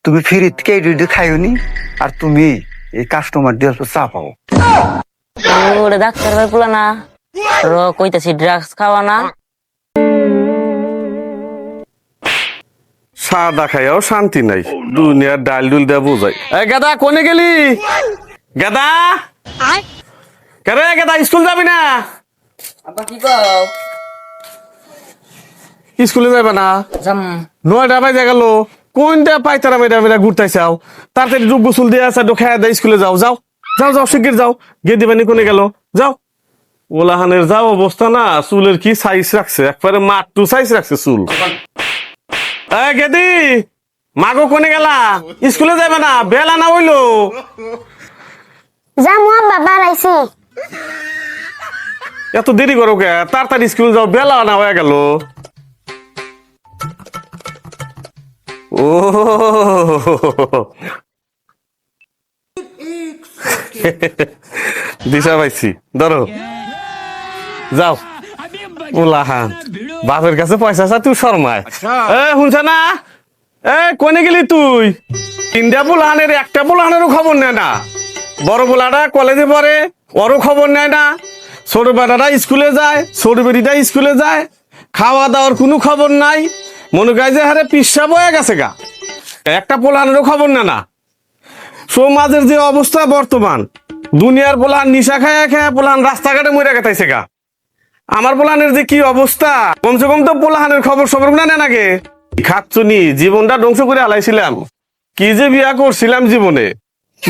তুমি ফ্রি থেকে এটি খাইও নি, আর তুমি এই কাস্টমার দিয়ে চা পাও। ওরে ডাক্তার ভাই পোলা না র কইতাছি ড্রাগস খাওয়া না। সাদা খাইয়াও শান্তি নাই, দুনিয়ার ডাল ডুল দেয়া বোঝাই। এই গাদা কোনে গেলি? গাদা কেরে গাদা, স্কুল যাবি না? আব্বা কি কও? স্কুলে যাবে না? জাম 9টা বাজে গেল, কোনটা পাইতারা মেয়েটা মেয়েটা ঘুরতেছাও? তাড়াতাড়ি ডুব গোসল দিয়ে আসা খেয়া দেয়, স্কুলে যাও যাও যাও যাও, শিগগির যাও। গে দিবানি কোনে গেল, যাও। ওলাহানের যাও অবস্থা না, চুলের কি সাইজ রাখছে, একবারে মাট্টু সাইজ রাখছে চুল। এই গেদি মাগো কোনে গেলা? স্কুলে যাবে না? বেলা না হইলো। যামু আব্বা বাড়াইছি। এত দেরি করো কে? তাড়াতাড়ি স্কুল যাও, বেলা না হয়ে গেল। ও দিশা পাইছি, ধরো যাও। ওলাহান বাপের কাছে পয়সা আছে, তুই শর্মায়। শুনছ না? কোনে গেলি তুই? 3টা পোলাহানের 1টা পোলাহানেরও খবর নেয় না। বড় পোলাটা কলেজে পড়ে, ওরও খবর নেয় না। ছোট বেটাটা স্কুলে যায়, ছোট বেটিটা স্কুলে যায়, খাওয়া দাওয়ার কোনো খবর নাই। মনে কয় যে হারে পিসা বয়ে গেছে গা, একটা পোলাহানেরও খবর নেয় না। সমাজের যে অবস্থা বর্তমান, দুনিয়ার পোলাহান নিশা খায়া খায়া পোলাহান রাস্তাঘাটে মরে গেছে গা। আমার পোলাহানের যে কি অবস্থা, কমসে কম তো পোলাহানের খবর সবর না নেন আগে। খাচ্ছনি, জীবনটা ধ্বংস করে হালাইছিলাম। কি যে বিয়া করছিলাম জীবনে।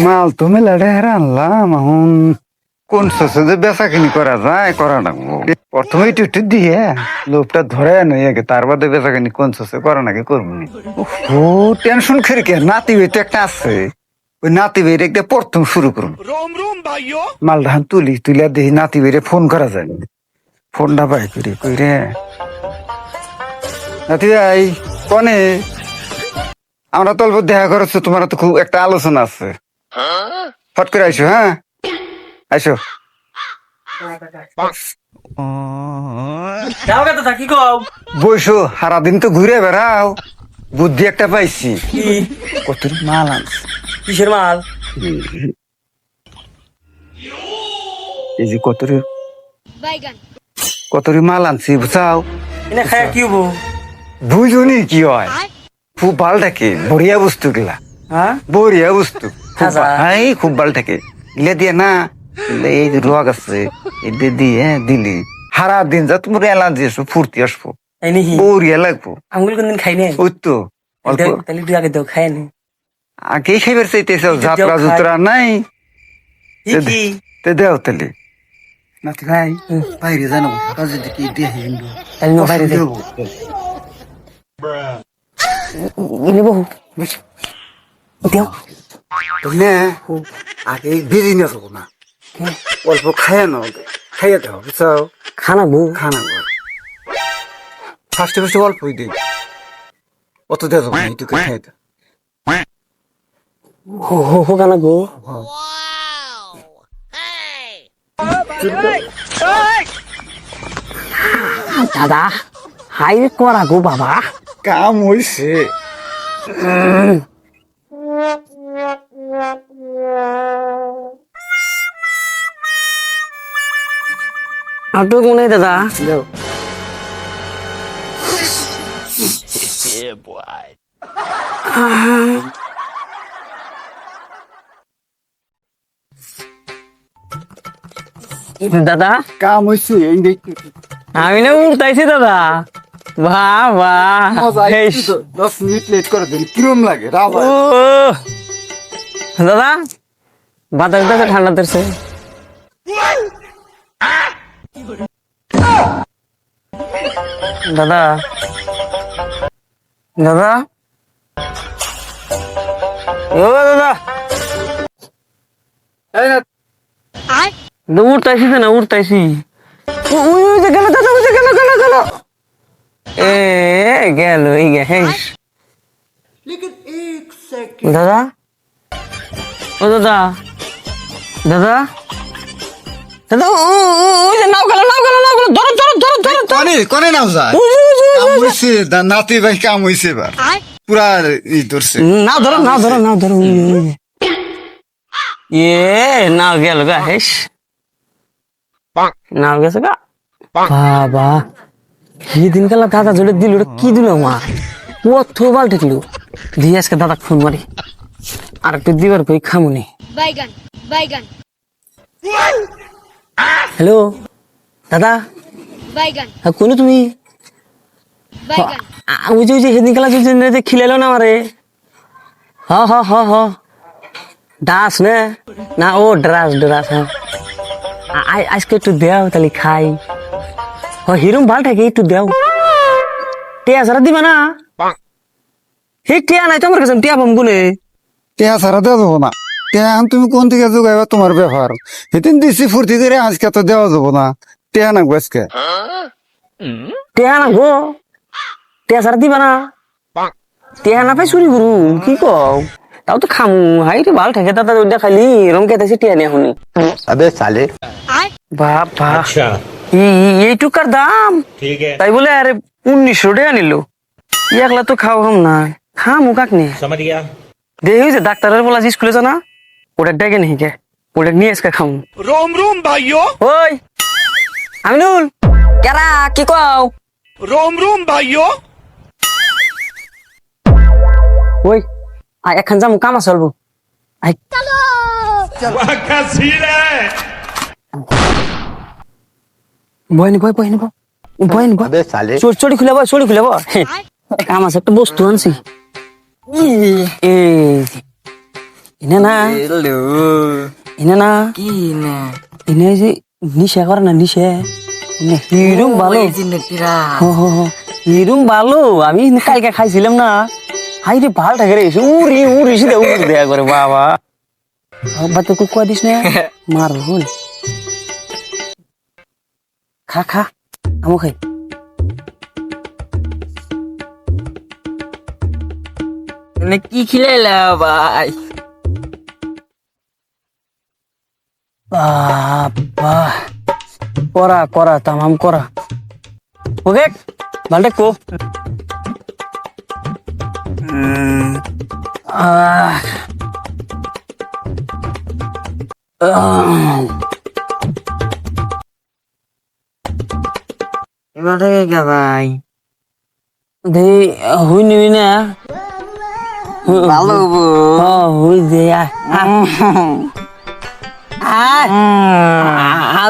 মাল তো মেলাটা হেরা আনলাম, এখন কোন শস্য যে বেচা কিনি করা যায় করা লাগবো। প্রথমে একটু দিয়ে লোকটা ধরে নই আগে, তার বাদে বেচা কিনি কোন শস্য করা নাকি করবো নি। ও টেনশন খেয়ে কে, নাতি ভাই তো একটা আছে, ওই নাতি ভাইয়ের একটা প্রথম শুরু করুন। মালটা তুলে দেখি নাতি ভাইরে ফোন করা যায়, ফোনটা পাই করি কইরে। নাতি ভাই কনে, আমরা তো অল্প দেখা করেছো, তোমার তো খুব একটা আলোচনা আছে, ফট করে আইসো। হ্যাঁ আইসো। যাও কে তো কি কও? বইসো, সারাদিন তো ঘুরে বেড়াও, বুদ্ধি একটা পাইছি। কত মাল আনছে, কিসের মাল? এই যে কতরি মাল আনছি বুঝাও। এনে খায়া কি হবো? বুঝুনি কি হয়, খুব ভাল থাকে, বড়িয়া বস্তু গুলা, হ্যাঁ বড়িয়া বস্তু আচ্ছা। খুব ভাল থাকে। ইলে দিয়ে না, এই যে রোগ আছে এদের দিয়ে দিলি সারা দিন যা তোমার এলার্জি আসবো, ফুর্তি আসবো, এই নাকি বড়িয়া লাগবো। আঙ্গুল কোনদিন খাই নাই? ওই তো অল্প তাহলে তুই আগে দাও, খাই নি আগে খাইবার চাইতেছ, যাত্রা খাই। জুতরা নাই কি তে দেও তাহলে। নাতি ভাই বাইরে জানো যদি কি দিয়ে হিন্দু তাহলে নো বাইরে দে ইনি বহু দেও না, আগে বেরিয়ে না যাবো না, অল্প খাইয়া নাও, খাইয়া দাও বুঝাও। খানা বউ খানা ফার্স্টে ফার্স্টে অল্পই দিই, অত দেওয়া যাবো না, এইটুকু খাইয়া দাও। হো খানা গো দাদা হাই করা গো বাবা। কাম হইছে। আটো কোনে দাদা? দাদা কাম হইছে, এই আমি না উঠতাইছি দাদা। বাহ বাহ 10 মিনিট লেট করে দিন, কিরম লাগে রাবা। ও দাদা বাতাস দেখে ঠান্ডা ধরছে। দাদা দাদা ও দাদা উঠতাইছি তো না, উঠতাইছি। গেল দাদা, গেল গেল গেল এ গেল এই গ্যাস। দাদা ও দাদা দাদা দাদা ওই যে নাও গেল নাও গেল নাও গেল, ধরো ধরো ধরো ধরো কনে নাও যায়। কাম হইছে, নাতি ভাই কাম হইছে এবার। পুরা ধরছে। নাও ধরো নাও ধরো নাও ধরো নাও গেল গা হেস নাও গেছে গা বাবা কি দিন কালা দাদা জোরে দিল কি দিল মা কত বাল ঠেকলো দিয়ে আজকে দাদা ফোন মারি আর একটু দিবার কই খামুনি বাইগান বাইগান হ্যালো দাদা বাইগান কোন তুমি বাইগান ওই যে সেদিন কালা যে খিলাইলো না আমারে হ হ হ হ ডাস না না ও ড্রাস ড্রাস হ্যাঁ আজকে একটু দেও তাহলে খাই হিরুম ভাল থাকে একটু দেও টিয়া সারা দিবা না হে টিয়া নাই তোমার কাছে টিয়া পাম গুনে টেহা ছাড়া দেওয়া যাবো না। টেহা এখন তুমি কোন থেকে যোগাইবা তোমার ব্যাপার। সেদিন দিছি ফুর্তি করে, আজকে তো দেওয়া যাবো না। টেহা না আজকে টিয়া না গো টিয়া সারা দিবা না টিয়া না পাই চুরি করু কি কও তাও তো খামু হাই রে ভাল থাকে দাদা ওইটা খালি রং কেটেছে টিয়া নিয়ে শুনি আবে সালে বাপ বাপ এইটুকার দাম তাই বলে আরে 1900 টাকা নিল একলা তো খাওয়া কম না খামু কাক নিয়ে দেখি যে ডাক্তারের বলা স্কুলে জানা ওটা ডেকে নেই কে ওটা নিয়ে আজকে খামু रोम रोम भाइयों ওই আমিনুল কেরা কি কও रोम रोम भाइयों ওই আয় এখন যামু কামা চলবো আই वाह क्या सीन है বয়নি বয় বয়নি বয় বয়নি বয় চড়ি খুলে বয় চড়ি খুলে বয় কাম আছে একটা বস্তু আনছি এনে না এনে না এনে যে নিশা করে না নিশে হিরুম ভালো হিরুম ভালো আমি কালকে খাইছিলাম না হাই রে ভাল থাকে রে উড়ি উড়ি সিধা উড়ি দেয়া করে বাবা বাবা তো কুকুয়া দিস না মার হল খা খা আমো খাই কি খিলাইলা ভাই বাবা করা করা তামাম করা ওকে ভালটা কো এবার থেকে কে ভাই দে হুই নিবি না ভালো হুই দে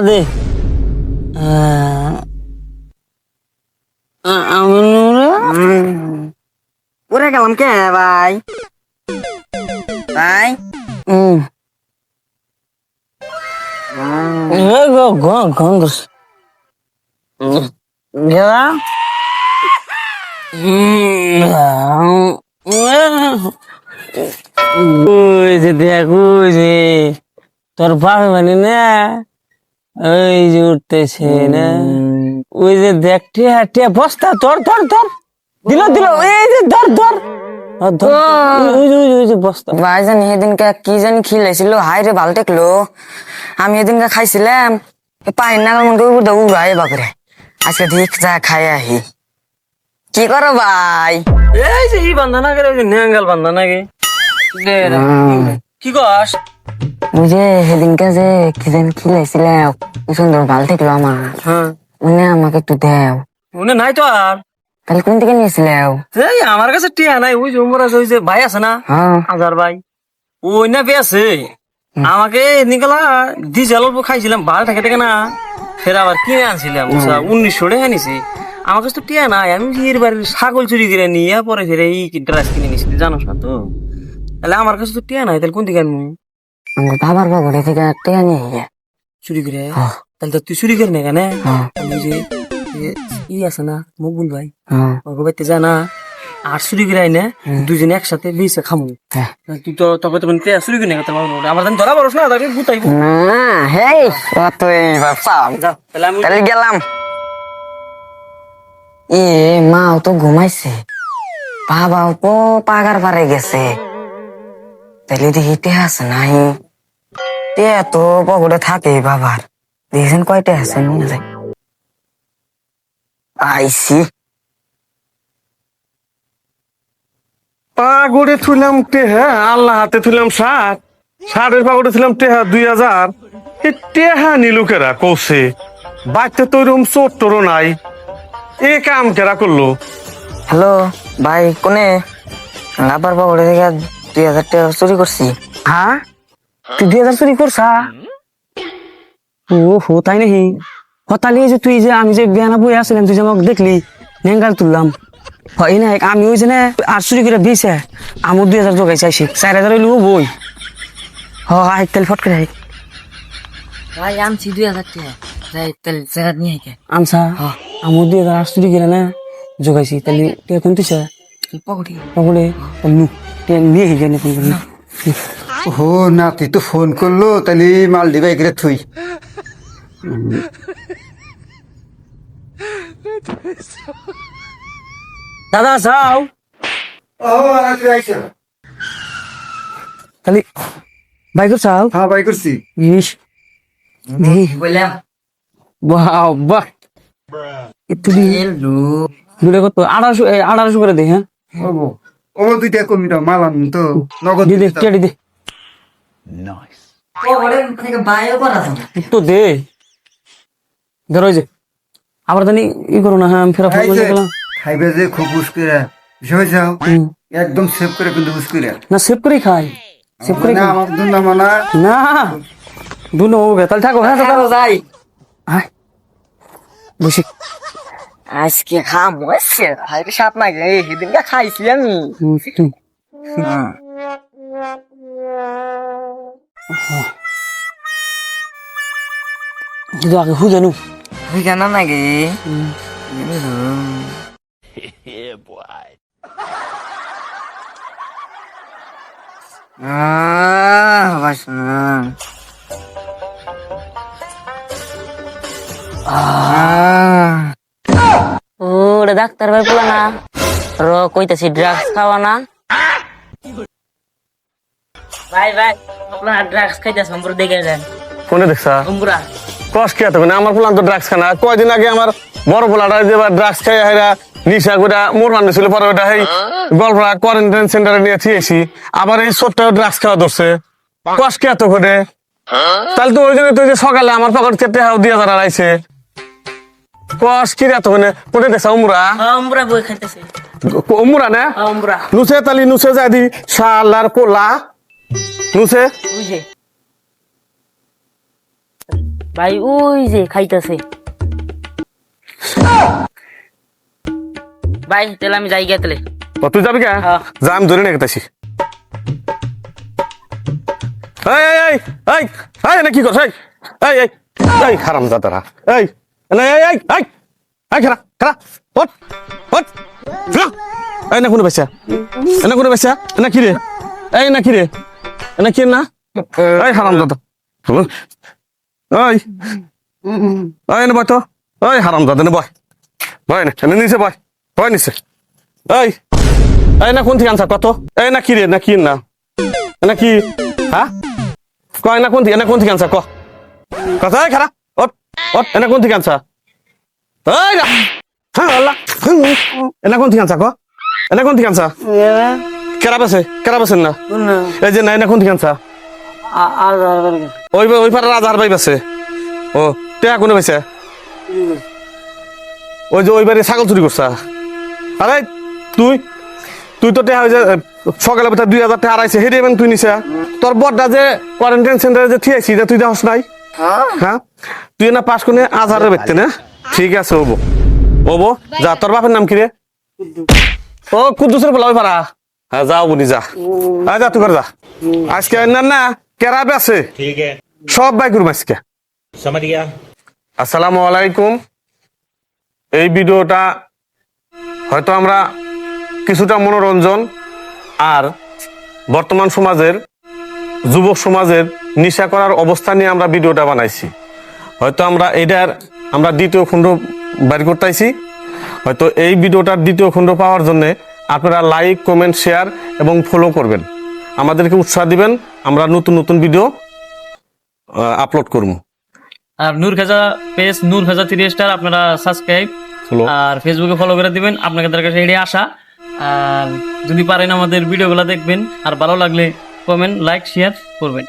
দে পরে গেলাম কে ভাই ভাই গেলা ওই যে দেখ ওই যে তোর বাপে মানে না ওই যে উঠতেছে না ওই যে দেখ টিয়া টিয়া বস্তা ধর ধর ধর দিল দিল এই যে ধর ধর বস্তা ভাই জানি সেদিনকে কি জানি খিলাইছিল হাই রে ভাল টেকলো আমি এদিনকে খাইছিলাম পানির নাগাল মন করে উড়াই বাপরে আজকে ঠিক যা খাই আহি কি করো ভাই এই যে ই বান্ধা না ওই যে নেঙ্গাল বান্ধা নাকি কি কস ওই যে সেদিনকে যে কি জানি খিলাইছিলাম কি সুন্দর ভাল টেকলো আমার হ্যাঁ মনে আমাকে একটু দেও মনে নাই তো আর তাহলে কোন থেকে নিয়েছিলাম এই আমার কাছে টিয়া নাই ওই যে উমর আছে ওই যে ভাই আছে না হ্যাঁ হাজার ভাই ওই না পেয়েছে আমাকে নিকলা দিছে অল্প খাইছিলাম ভালো থাকে থাকে না ফের আবার কিনে আনছিলাম 1900 টাকা নিছি আমার কাছে তো টিয়া নাই আমি এর বাড়ির ছাগল চুরি করে নিয়ে পরে ফেরে এই ড্রেস কিনে নিছি জানোস না তো তাহলে আমার কাছে তো টিয়া নাই তাহলে কোন দিকে আনবো আমার বাবার বাবা থেকে একটা নিয়ে গিয়ে চুরি করে তাহলে তো তুই চুরি করে না কেন হ্যাঁ আমি যে ই আছে না মকবুল ভাই হ্যাঁ ওকে বাইতে যা না আর চুরি করে আইনে দুজনে একসাথে বেঁচে খামু হ্যাঁ তুই তো তবে তখন চুরি করে নিয়ে আমার দাম ধরা পারস না তাকে গুতাইব না হেই তুই বাপা তাহলে আমি তাহলে গেলাম এ মাও তো ঘুমাইছে বাবাও তো পাগার পারে গেছে তাহলে দেখি টেহা আছে নাই টেহা তো পকেটে থাকে বাবার দেখছেন কয়টা আছে নিয়ে যায় আইসি পাগড়ে থুইলাম টেহা, আল্লাহ হাতে থুইলাম ষাট, ষাটের পাগড়ে থুইলাম টেহা 2000। এই টেহা নিলু কেরা কৌছে, বাড়িতে তো ওইরকম চোর টোরও নাই, এ কাম কেরা করলো? হ্যালো ভাই, কোনে আবার পকেটে থেকে 2000 টাকা চুরি করছি। হ্যাঁ, তুই 2000 চুরি করছা? ও হো, তাই নাকি? হতালি যে তুই যে আমি যে বেয়ানা বই আসলাম, তুই যে আমাকে দেখলি নেঙ্গাল তুললাম, হয় না? আমি ওই যে না আর চুরি করে দিয়েছে, আমার 2000 জোগাই চাইছি, 4000 হইলো বই। হাই তেল ফট করে ভাই আনছি 2000 টাকা, যাই তাহলে জায়গা নিয়ে আইকে। আমসা আমার 2000 আর চুরি করে না জোগাইছি, তাহলে তুই এখন তুইছে পকেটে পকড়ে নু নিয়ে গেলে ফোন করলি। ও নাতি তো ফোন করলো, তাহলে মাল দিবা এগুলো থুই। দাদা যাও, ও আইসা। তাহলে বাইক চাও। হ্যাঁ বাই করছি। ইস দেখি বললাম বাহ বাহ, একটু দূরে কত 1800 করে দে। হ্যাঁ ও 2টা কমি দাও, মাল আনুন তো নগদ দে দে কেটে দে পকেটে থেকে বাইরে করা যাবে। তো দে, ধরো ওই যে আবার জানি ই করো না। হ্যাঁ আমি ফেরা ফোন করে গেলাম খাইবে যে খুব উস্কিরা বিষয় যাও, একদম সেভ করে কিন্তু উস্কিরা না, সেভ করেই খাই, সেভ করে না আমার দুন না মানা। না দুনো হবে, তাহলে থাকো। হ্যাঁ দাদা যাই আয় বসি। আজকে খাম হচ্ছে ভাই, সাপ না গে সেদিনকে খাইছি আমি। কিন্তু আগে হু জানু তুই জানা না গে বাস না ওরে ডাক্তার ভাই বলা না কইতাছি ড্রাগস খাওয়া না। ভাই ভাই আপনার ড্রাগস খাইতেছে, আমরা দেখে যান। কোনে দেখছা? আমরা কষ্ট কি এত? আমার পোলান তো ড্রাগস খানা, কয়দিন আগে আমার বড় পোলাটা যে ড্রাগস খাই হেরা নিশা করে মোর মান ছিল, পরে ওটা এই গল্পরা কোয়ারেন্টাইন সেন্টারে নিয়ে থিয়েছি, আবার এই ছোট্ট ড্রাগস খাওয়া ধরছে। কষ্ট কি এত করে? তাহলে তো ওই জন্য তুই যে সকালে আমার পকেট কেটে 2000 আইছে। কষ্ট কি এত করে? কোনে দেখছা? উমরা আমরা বই খাইতেছি। উমরা না আমরা নুসে, তালি নুসে যাই দি শালার পোলা নুসে। বুঝে ভাই ওই যে খাইতেছে। ভাই তাহলে আমি যাই গেতলে। তুই যাবি কে? হ্যাঁ। যা, আমি ধরে নিয়ে গেছি। এই এই এই এই এই না কি করছ? এই এই এই হারাম জাদারা, এই এই এই এই এই এই খারা খারা ওঠ ওঠ। এই না কোন বেচা, না কোন বেচা, না কি রে? এই না কি রে? না কি না? এই হারাম জাদা, ওই ওই না বয় তো, ওই হারাম জাদা না বয় বয় না নিচে বয় বয় নিচে। এই এই না কোন থেকে আনছা কত? এই না কি রে? না কি না না কি? হ্যাঁ কয় না কোন থেকে, না কোন থেকে আনছা ক কথা? এই খারা ওট ওট, এনা কোন থেকে আনছা? এই না হ্যাঁ আল্লাহ, এনা কোন থেকে আনছা ক? এনা কোন থেকে আনছা? কেরা বেছেন না? এই যে না, এনা কোন থেকে আনছা? ওই ওই পাড়া রাজার ভাই বেছে। ও টেয়া কোনে বেছে? ওই যে ওই বাড়ি ছাগল চুরি করছা। আরে তুই তুই তো টেহা, ওই যে সকালে বেটা 2000 টাকা হারাইছে, হেরে এবং তুই নিছা। তোর বড়টা যে কোয়ারেন্টাইন সেন্টারে যে থিয়েছি, তুই দেখস নাই? হ্যাঁ তুই না পাশ কোনে আজহারের ব্যক্তি না? ঠিক আছে ওবো ওবো, যা। তোর বাপের নাম কি রে? ও কুদ্দুসের বলা ওই পারা। হ্যাঁ যাও বনি যা, যা তুই করে যা। আজকে না কেরা আছে সব বাই করুম আজকে। আসসালামু আলাইকুম। এই ভিডিওটা হয়তো আমরা কিছুটা মনোরঞ্জন আর বর্তমান সমাজের যুবক সমাজের নেশা করার অবস্থা নিয়ে আমরা ভিডিওটা বানাইছি। হয়তো আমরা এটার দ্বিতীয় খণ্ড বের করতেছি। হয়তো এই ভিডিওটার দ্বিতীয় খণ্ড পাওয়ার জন্য আপনারা লাইক, কমেন্ট, শেয়ার এবং ফলো করবেন, আমাদেরকে উৎসাহ দিবেন। আমরা নতুন নতুন ভিডিও আপলোড করবো। আর নূর খাজা পেজ, নূর খাজা 3 স্টার আপনারা সাবস্ক্রাইব আর ফেসবুকে ফলো করে দিবেন। আপনাদের কাছে এড়িয়ে আসা আর যদি পারেন আমাদের ভিডিওগুলো দেখবেন, আর ভালো লাগলে কমেন্ট, লাইক, শেয়ার করবেন।